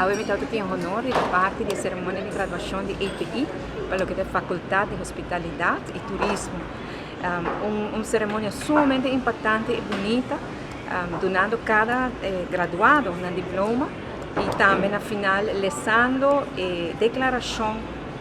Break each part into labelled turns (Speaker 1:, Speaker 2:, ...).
Speaker 1: Obviamente, eu tenho honor de parte da cerimônia de graduação de EPI, para o que é Faculdade de Hospitalidade e Turismo. Uma cerimônia sumamente impactante e bonita, donando cada graduado um diploma e também, na final, lesando a declaração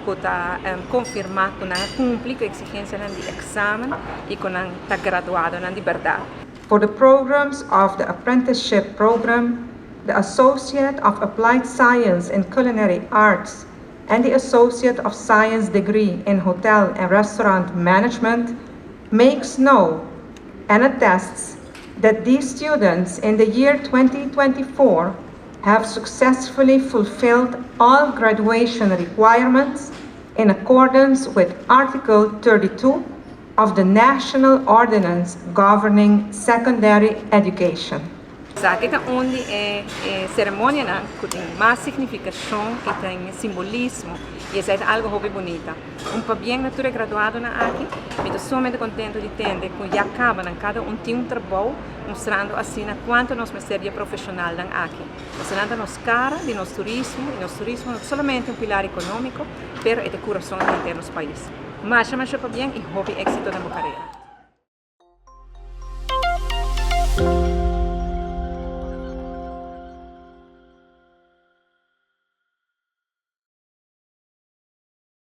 Speaker 1: para confirmar que cumpre com a exigência do exame e que está graduado de verdade.
Speaker 2: For the programs of the apprenticeship program, the Associate of Applied Science in Culinary Arts and the Associate of Science degree in Hotel and Restaurant Management makes known and attests that these students in the year 2024 have successfully fulfilled all graduation requirements in accordance with Article 32 of the National Ordinance Governing Secondary Education.
Speaker 1: Esta é onde a cerimônia tem mais significação e tem simbolismo, e é algo muito bonito. Para bem na tua graduado aqui, estou somente contente de ter que já acaba cada tem trabalho mostrando assim quanto nós somos profissional aqui. Mostrando a nossa cara de nosso turismo, e nosso turismo não é somente pilar econômico, mas é de coração inteiro nos países. Mas para bem e houve êxito na minha carreira.